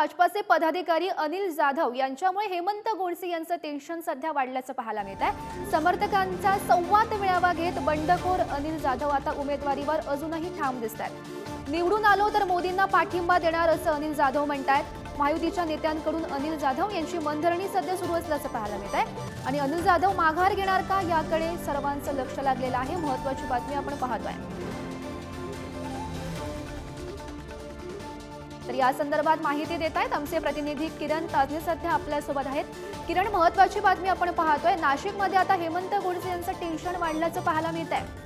भाजपाचे पदाधिकारी अनिल जाधव यांच्यामुळे हेमंत गोडसे यांचं टेन्शन सध्या वाढल्याचं पाहायला मिळत आहे। समर्थकांचा संवाद मेळावा घेत बंडखोर अनिल जाधव आता उमेदवारीवर अजूनही ठाम दिसतात। निवडून आलो तर मोदींना पाठिंबा देणार असं अनिल जाधव म्हणतात। महायुतीच्या नेत्यांकडून अनिल जाधव यांची मनधरणी सध्या सुरू असल्याचं पाहायला मिळत आहे आणि अनिल जाधव माघार घेणार का याकडे सर्वांचं लक्ष लागलेलं आहे। महत्त्वाची बातमी आपण पाहतोय। तर या संदर्भात माहिती देत आहेत आमचे प्रतिनिधी किरण ताजने सध्या आपल्या सोबत आहेत। किरण, महत्त्वाची बातमी आपण पाहतोय, नाशिकमध्ये आता हेमंत गोडसे यांचं टेन्शन वाढल्याचं पाहायला मिळत आहे।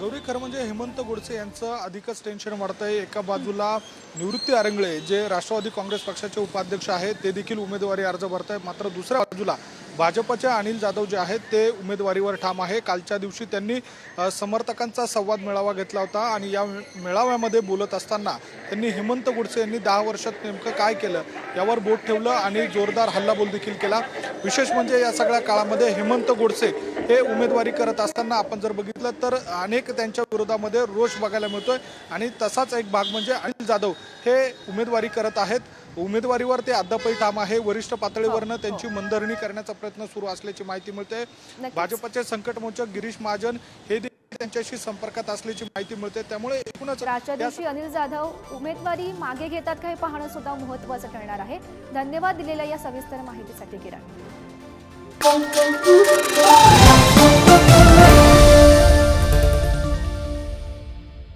गौरी, खरं म्हणजे हेमंत गोडसे यांचं अधिकच टेन्शन वाढतंय। एका बाजूला निवृत्ती आरंगळे जे राष्ट्रवादी काँग्रेस पक्षाचे उपाध्यक्ष आहेत ते देखील उमेदवारी अर्ज भरत आहेत, मात्र दुसऱ्या बाजूला भाजपचे अनिल जाधव जे आहेत ते उमेदवारीवर ठाम आहे। कालच्या दिवशी त्यांनी समर्थकांचा संवाद मेळावा घेतला होता आणि या मेळाव्यामध्ये बोलत असताना त्यांनी हेमंत गोडसे यांनी 10 वर्षात नेमकं काय केलं यावर बोट ठेवलं आणि जोरदार हल्लाबोल देखील केला। विशेष म्हणजे या सगळ्या काळामध्ये हेमंत गोडसे हे उमेदवारी करत असताना आपण जर बघितलं तर अनेक त्यांच्या विरोधामध्ये रोष बघायला मिळतोय आणि तसाच एक भाग म्हणजे अनिल जाधव हे उमेदवारी करत आहेत। उमेदवारीवर ते अद्यापही ठाम आहे। वरिष्ठ पातळीवरनं त्यांची मनधरणी करण्याचा प्रयत्न सुरू असल्याची माहिती मिळते। भाजपचे संकटमोचक गिरीश महाजन हे त्यांच्याशी संपर्कात असल्याची माहिती मिळते। त्यामुळे एकूणच आजच्या दिवशी अनिल जाधव उमेदवारी मागे घेतात का हे पाहणं सुद्धा महत्त्वाचं ठरणार आहे। धन्यवाद दिलेल्या या सविस्तर माहितीसाठी किरण।